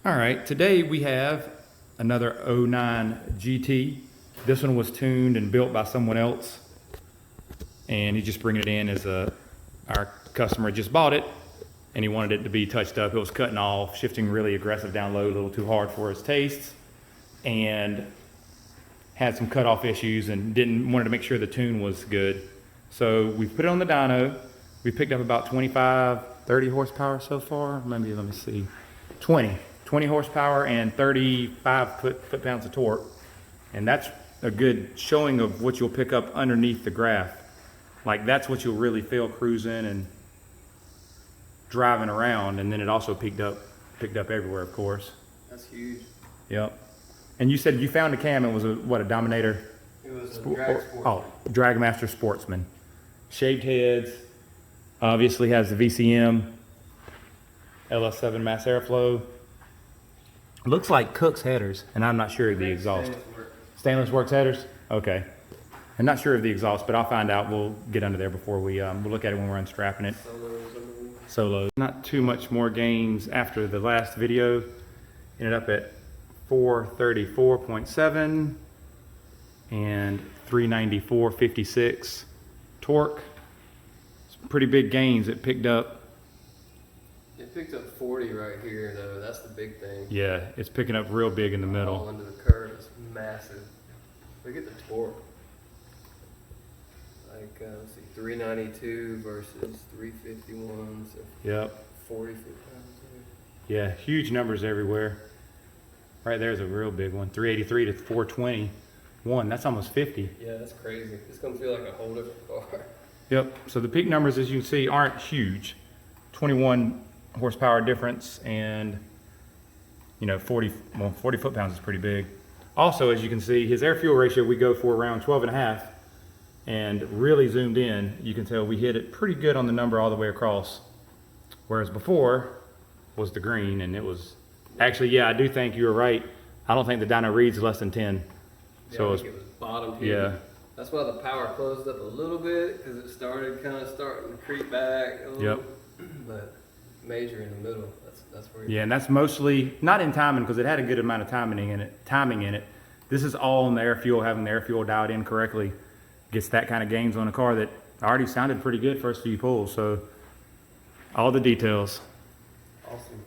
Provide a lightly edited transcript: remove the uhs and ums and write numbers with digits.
All right, today we have another '09 GT. This one was tuned and built by someone else, and he's just bringing it in as our customer just bought it, and he wanted it to be touched up. It was cutting off, shifting really aggressive down low, a little too hard for his tastes, and had some cutoff issues, and wanted to make sure the tune was good. So we put it on the dyno. We picked up about 25, 30 horsepower so far. Maybe, let me see, 20 horsepower and 35 foot-pounds of torque. And that's a good showing of what you'll pick up underneath the graph. Like, that's what you'll really feel cruising and driving around. And then it also picked up everywhere, of course. That's huge. Yep. And you said you found a cam. It was a Dominator? It was a drag Sportsman. Oh, dragmaster Sportsman. Shaved heads. Obviously has the VCM. LS7 mass airflow. Looks like Cook's headers, and I'm not sure of the exhaust. Stainless Works headers? Okay. I'm not sure of the exhaust, but I'll find out. We'll get under there before we'll look at it when we're unstrapping it. Solos. Not too much more gains after the last video. Ended up at 434.7 and 394.56 torque. Some pretty big gains it picked up. It picked up 40 right here, though. That's the big thing. Yeah, it's picking up real big in the middle. All under the curve. It's massive. Look at the torque. Like, let's see, 392 versus 351. So yep. 40 foot-pounds. Yeah, huge numbers everywhere. Right there's a real big one. 383 to 421. That's almost 50. Yeah, that's crazy. It's going to feel like a whole different car. Yep. So the peak numbers, as you can see, aren't huge. 21 horsepower difference, and 40 foot-pounds is pretty big. Also, as you can see, his air-fuel ratio, we go for around 12.5, and really zoomed in, you can tell we hit it pretty good on the number all the way across. Whereas before was the green, and it was actually, yeah, I do think you were right. I don't think the dyno reads less than 10. Yeah, so I think it was bottom here. Yeah. That's why the power closed up a little bit, because it starting to creep back a little. Yep. But major in the middle. That's where. Yeah, and that's mostly not in timing, because it had a good amount of timing in it. This is all in the air fuel, having the air fuel dialed in correctly gets that kind of gains on a car that already sounded pretty good first few pulls. So all the details. Awesome.